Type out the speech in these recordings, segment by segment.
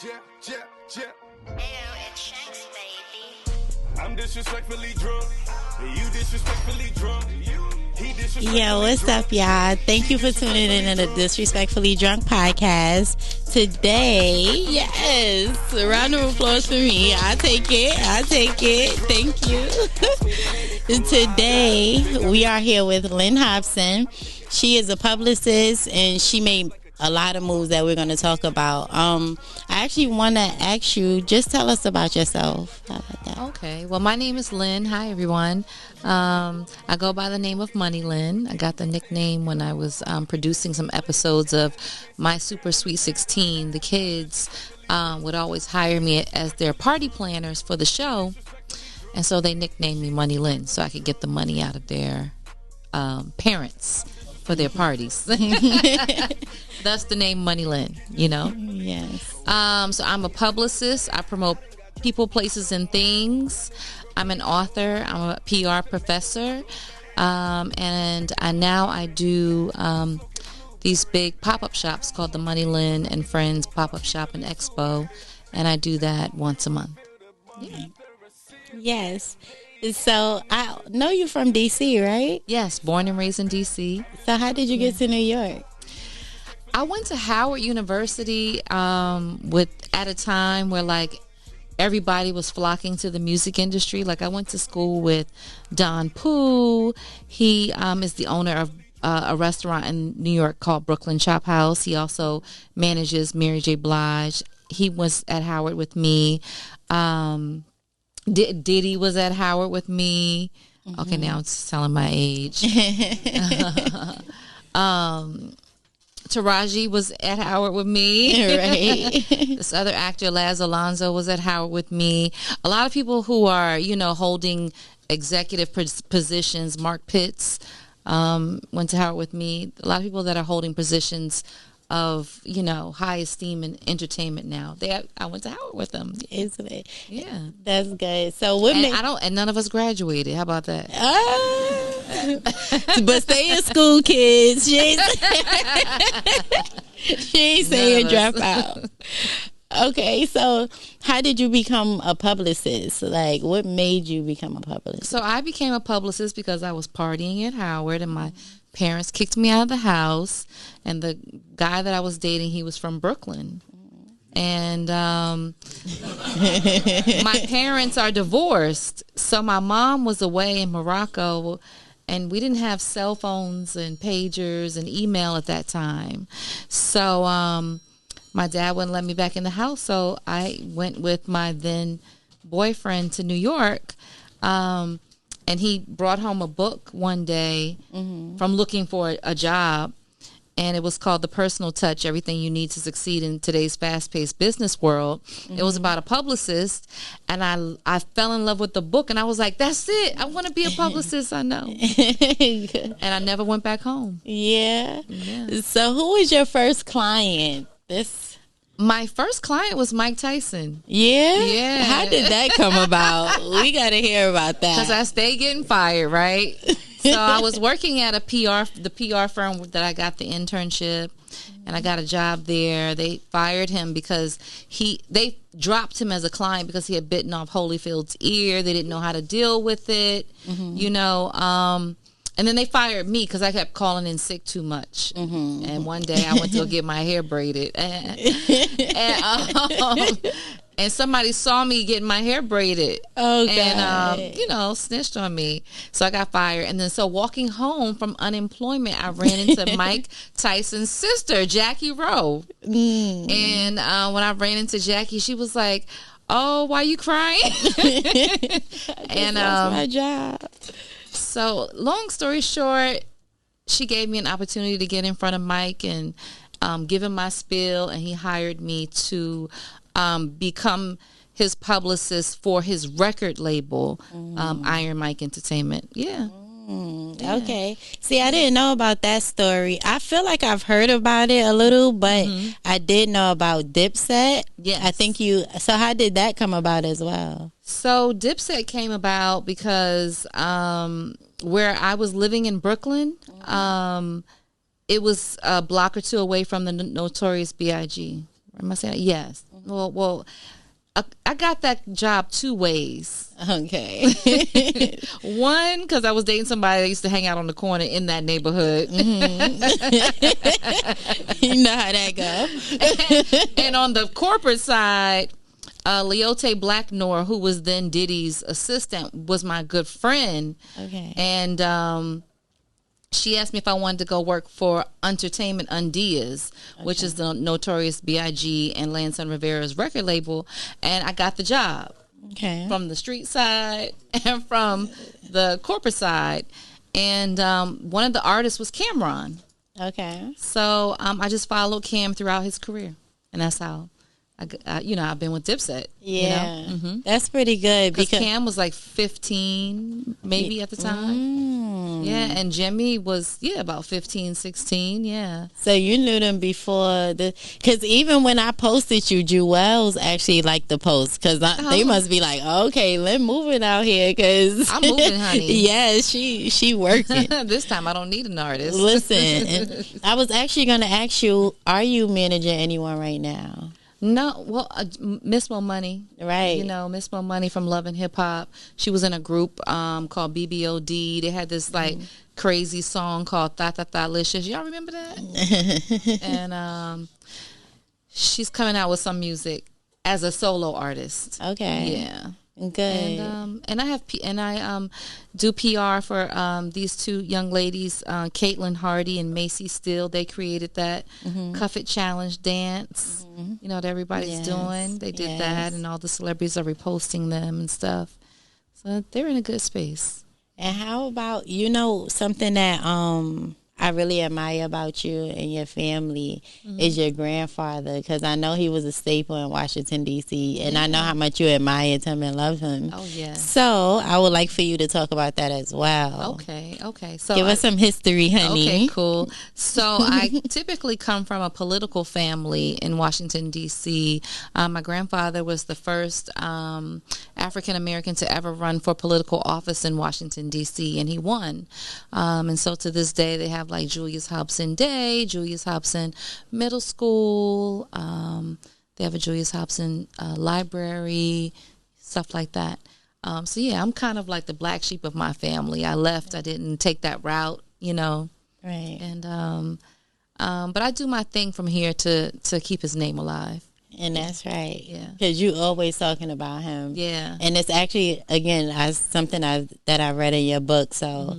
It's Shanks, baby. I'm disrespectfully drunk. You disrespectfully drunk. He disrespectfully Yo, what's up, y'all? Thank you for tuning in to the Disrespectfully Drunk podcast. Today, yes, a round of applause for me. I take it. Thank you. Today, we are here with Lynn Hobson. She is a publicist, and she made a lot of moves that we're going to talk about. I actually want to ask you, just tell us about yourself. How about that? Okay. Well, my name is Lynn. Hi, everyone. I go by the name of Money Lynn. I got the nickname when I was producing some episodes of My Super Sweet 16. The kids would always hire me as their party planners for the show. And so they nicknamed me Money Lynn so I could get the money out of their parents for their parties. Thus the name Money Lynn, you know? Yes. So I'm a publicist. I promote people, places, and things. I'm an author. I'm a PR professor. And I do these big pop-up shops called the Money Lynn and Friends Pop-Up Shop and Expo. And I do that once a month. Yeah. Yes. So I know you're from D.C., right? Yes, born and raised in D.C. So how did you get to New York? I went to Howard University at a time where like everybody was flocking to the music industry. Like I went to school with Don Pooh. He is the owner of a restaurant in New York called Brooklyn Chop House. He also manages Mary J. Blige. He was at Howard with me. Diddy was at Howard with me. Mm-hmm. Okay, now I'm telling my age. Taraji was at Howard with me. Right. This other actor, Laz Alonso, was at Howard with me. A lot of people who are, holding executive positions. Mark Pitts went to Howard with me. A lot of people that are holding positions of, high esteem in entertainment now. I went to Howard with them. Isn't it? Yeah. That's good. So what and none of us graduated. How about that? But stay in school, kids. She ain't saying drop out. Okay, so how did you become a publicist? Like, what made you become a publicist? So I became a publicist because I was partying at Howard and my parents kicked me out of the house, and the guy that I was dating, he was from Brooklyn, and my parents are divorced, so my mom was away in Morocco, and we didn't have cell phones and pagers and email at that time, so my dad wouldn't let me back in the house, so I went with my then boyfriend to New York. And he brought home a book one day from looking for a job, and it was called The Personal Touch, Everything You Need to Succeed in Today's Fast-Paced Business World. It was about a publicist, and I fell in love with the book, and I was like, that's it. I want to be a publicist, I know. And I never went back home. Yeah. So who was your first client? My first client was Mike Tyson. Yeah? How did that come about? We got to hear about that. Because I stayed getting fired, right? So I was working at the PR firm that I got the internship, and I got a job there. They fired him because they dropped him as a client because he had bitten off Holyfield's ear. They didn't know how to deal with it, and then they fired me because I kept calling in sick too much. And one day I went to go get my hair braided. And somebody saw me getting my hair braided. Oh, God. And, snitched on me. So I got fired. And then so walking home from unemployment, I ran into Mike Tyson's sister, Jackie Rowe. And when I ran into Jackie, she was like, oh, why you crying? And that's my job. So, long story short, she gave me an opportunity to get in front of Mike and give him my spiel, and he hired me to become his publicist for his record label, Iron Mike Entertainment. Yeah. Okay. See, I didn't know about that story. I feel like I've heard about it a little, but I did know about Dipset. Yes. I think so how did that come about as well? So Dipset came about because where I was living in Brooklyn, it was a block or two away from the Notorious B.I.G. Am I saying that? Yes. Well, I got that job 2 ways. Okay. One, because I was dating somebody that used to hang out on the corner in that neighborhood. Mm-hmm. You know how that go. And on the corporate side, Leote Blacknor, who was then Diddy's assistant, was my good friend. Okay. And she asked me if I wanted to go work for Entertainment Undias, which is the Notorious B.I.G. and Lanson Rivera's record label, and I got the job. Okay. From the street side and from the corporate side. And one of the artists was Cameron. Okay. So I just followed Cam throughout his career, and that's how I've been with Dipset. Yeah, that's pretty good because Cam was like 15 maybe at the time. Yeah, and Jimmy was about 15, 16. Yeah. So you knew them before because even when I posted you, Jewels actually liked the post because they must be like, okay, Lynn moving out here because I'm moving, honey. Yeah, she working. This time I don't need an artist. Listen, and I was actually going to ask you, are you managing anyone right now? No, well, Miss Mo Money, right? Miss Mo Money from Love and Hip Hop. She was in a group called BBOD. They had this like crazy song called "Tha Tha Tha Licious." Y'all remember that? And she's coming out with some music as a solo artist. Okay, yeah. Good. And I do PR for these 2 young ladies, Caitlin Hardy and Macy Steele. They created that Cuff It Challenge dance, that everybody's doing. They did that, and all the celebrities are reposting them and stuff. So they're in a good space. And how about something that I really admire about you and your family is your grandfather, because I know he was a staple in Washington, D.C., and I know how much you admired him and loved him. Oh, yeah. So I would like for you to talk about that as well. Okay. So give us some history, honey. Okay, cool. So I typically come from a political family in Washington, D.C. My grandfather was the first African-American to ever run for political office in Washington, D.C., and he won. And so to this day, they have like Julius Hobson Day, Julius Hobson Middle School. They have a Julius Hobson library, stuff like that. So yeah, I'm kind of like the black sheep of my family. I left. I didn't take that route, Right. And but I do my thing from here to keep his name alive. And that's right. Yeah. Because you always talking about him. Yeah. And it's actually, again, something that I read in your book. So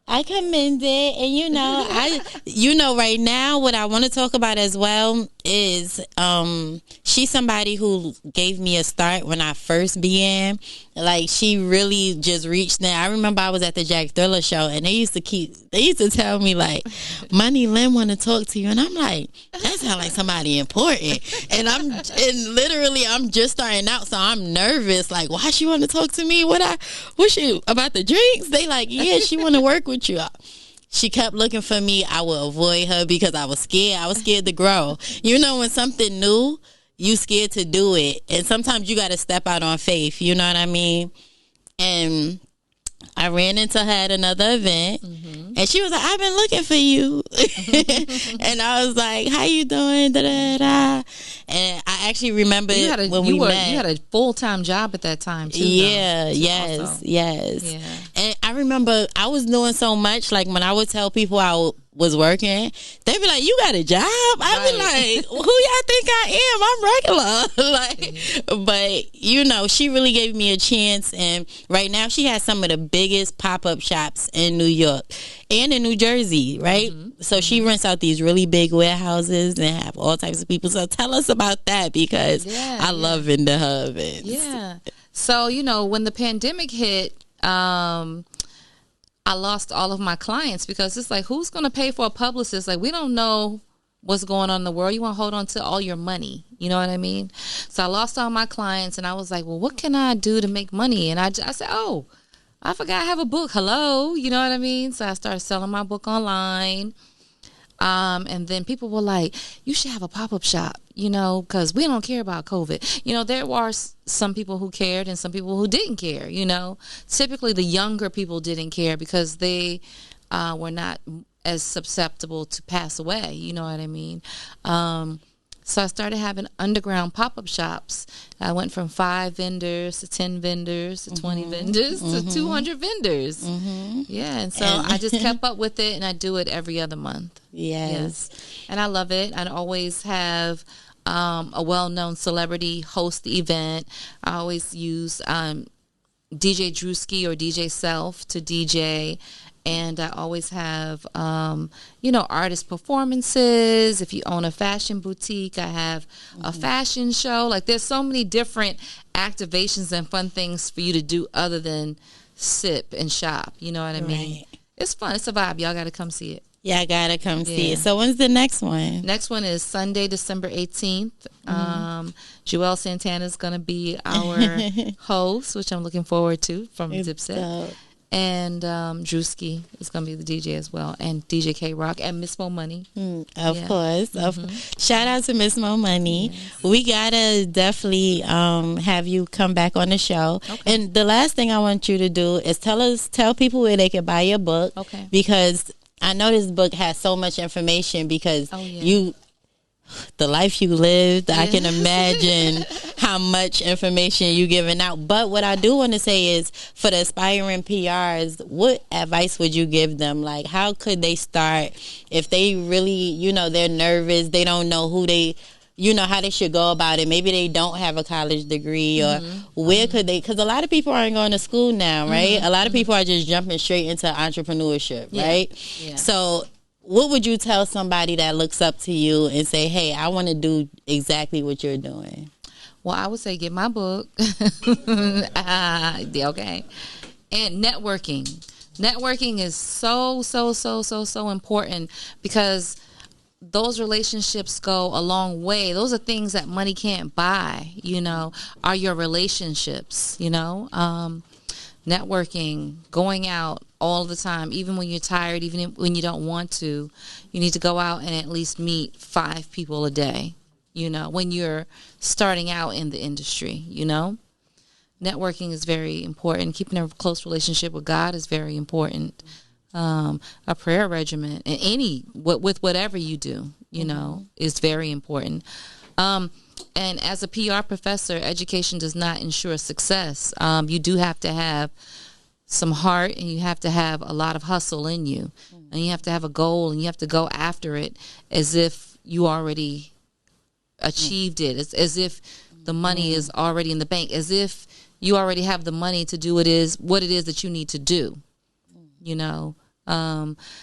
I commend it. And, right now what I want to talk about as well is she's somebody who gave me a start when I first began. Like, she really just reached there. I remember I was at the Jack Thriller show, and they used to tell me, like, Money Lynn want to talk to you. And I'm like, that sounds like somebody important. And literally I'm just starting out, so I'm nervous. Like, why she want to talk to me? What she about the drinks? They like, yeah, she want to work with you. She kept looking for me. I would avoid her because I was scared. I was scared to grow. When something new, you scared to do it. And sometimes you got to step out on faith. You know what I mean? And I ran into her at another event, and she was like, I've been looking for you. And I was like, how you doing? Da, da, da. And I actually remember when we met. You had a full-time job at that time, too. Yeah, yes. Yeah. And I remember I was doing so much, like when I would tell people I was working, they'd be like, you got a job? I'd be like, who y'all think I am? I'm regular. But she really gave me a chance, and right now she has some of the biggest pop-up shops in New York and in New Jersey, right? So she rents out these really big warehouses and have all types of people. So tell us about that, because I love into her events. Yeah. So, when the pandemic hit, I lost all of my clients, because it's like, who's going to pay for a publicist? Like, we don't know what's going on in the world. You want to hold on to all your money. You know what I mean? So I lost all my clients, and I was like, well, what can I do to make money? And I said, oh, I forgot I have a book. Hello. You know what I mean? So I started selling my book online. And then people were like, you should have a pop-up shop, because we don't care about COVID. There were some people who cared and some people who didn't care, Typically, the younger people didn't care because they were not as susceptible to pass away. You know what I mean? So I started having underground pop-up shops. I went from 5 vendors to 10 vendors to 20 vendors to 200 vendors. Yeah, and so I just kept up with it, and I do it every other month. Yes. And I love it. I always have a well-known celebrity host the event. I always use DJ Drewski or DJ Self to DJ. And I always have, artist performances. If you own a fashion boutique, I have a fashion show. Like, there's so many different activations and fun things for you to do other than sip and shop. You know what I mean? Right. It's fun. It's a vibe. Y'all got to come see it. Yeah, I got to come see it. So when's the next one? Next one is Sunday, December 18th. Joelle Santana is going to be our host, which I'm looking forward to, from Dipset. Dope. And Drewski is going to be the DJ as well, and DJ K-Rock, and Miss Mo Money. Of course. Shout out to Miss Mo Money. Yes. We got to definitely have you come back on the show. Okay. And the last thing I want you to do is tell people where they can buy your book. Okay. Because I know this book has so much information because the life you lived, I can imagine how much information you giving out. But what I do want to say is, for the aspiring PRs, what advice would you give them? Like, how could they start if they really, they're nervous, they don't know who they, how they should go about it. Maybe they don't have a college degree, or where could they, because a lot of people aren't going to school now, right? A lot of people are just jumping straight into entrepreneurship, right? Yeah. So what would you tell somebody that looks up to you and say, hey, I want to do exactly what you're doing? Well, I would say get my book. Okay. And networking. Networking is so important, because those relationships go a long way. Those are things that money can't buy, are your relationships, networking, going out all the time, even when you're tired, even when you don't want to. You need to go out and at least meet 5 people a day, when you're starting out in the industry, Networking is very important. Keeping a close relationship with God is very important. A prayer regimen, and with whatever you do, is very important. And as a PR professor, education does not ensure success. You do have to have some heart, and you have to have a lot of hustle in you, and you have to have a goal, and you have to go after it as if you already achieved it. It's as if the money is already in the bank, as if you already have the money to do what it is that you need to do.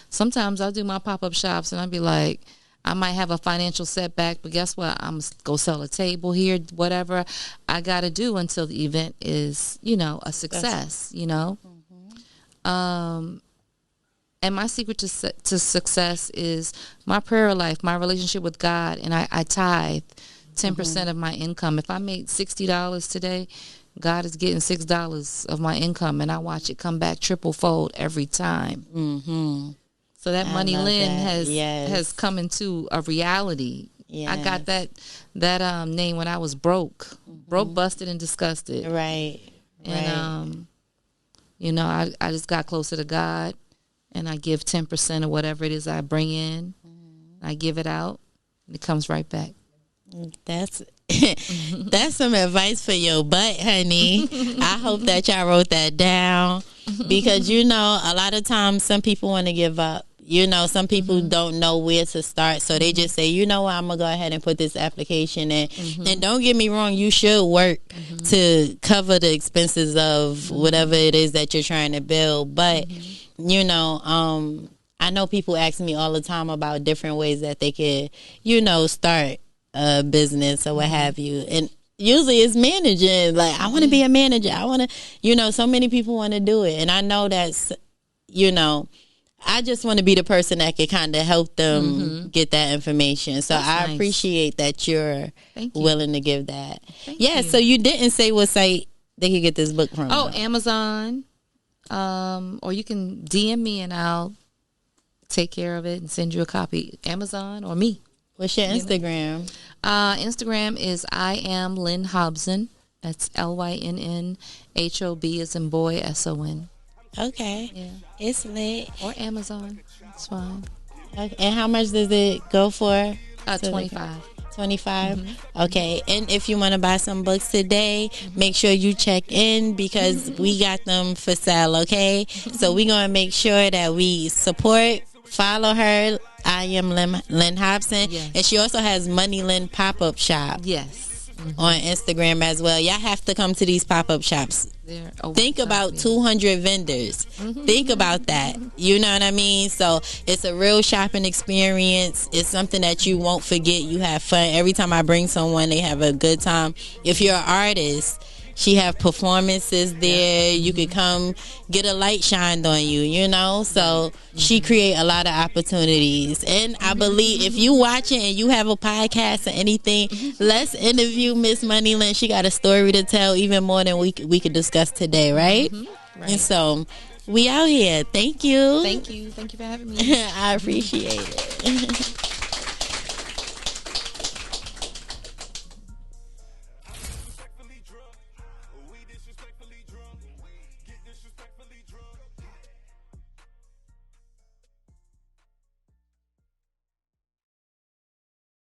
Sometimes I'll do my pop-up shops, and I'll be like, I might have a financial setback, but guess what? I'm going to go sell a table here, whatever I got to do until the event is, a success, And my secret to success is my prayer life, my relationship with God, and I tithe 10% of my income. If I made $60 today, God is getting $6 of my income, and I watch it come back triple fold every time. So that money, Lynn, has come into a reality. Yes. I got that name when I was broke, busted, and disgusted. Right. And I just got closer to God, and I give 10% of whatever it is I bring in. I give it out, and it comes right back. That's some advice for your butt, honey. I hope that y'all wrote that down, because a lot of times some people want to give up. Some people don't know where to start, so they just say, I'm gonna go ahead and put this application in. And don't get me wrong, you should work to cover the expenses of whatever it is that you're trying to build. But I know people ask me all the time about different ways that they could start a business or what have you, and usually it's managing. Like, I want to be a manager, I want to so many people want to do it, and I know that's I just want to be the person that can kind of help them get that information. So I appreciate that you're willing to give that. Thank you. So you didn't say what site they could get this book from. Oh, Amazon. Or you can DM me and I'll take care of it and send you a copy. Amazon or me. What's your Instagram? Instagram is I am Lynn Hobson. That's LYNNHOB as in boy, SON. Okay. Yeah. It's lit. Or Amazon. It's fine. Okay. And how much does it go for? 25. $25. Okay, and if you want to buy some books today, make sure you check in because we got them for sale. Okay, so we're gonna make sure that we support. Follow her. I am Lynn Hobson, and she also has Money Lynn pop-up shop. Yes. On Instagram as well. Y'all have to come to these pop-up shops. Think about 200 vendors. Think about that. You know what I mean? So it's a real shopping experience. It's something that you won't forget. You have fun. Every time I bring someone, they have a good time. If you're an artist, she have performances there. You could come get a light shined on you, you know? So she create a lot of opportunities. And I believe if you watching and you have a podcast or anything, let's interview Miss Money Lynn. She got a story to tell even more than we could discuss today, right? Right. And so we out here. Thank you. Thank you. Thank you for having me. I appreciate it.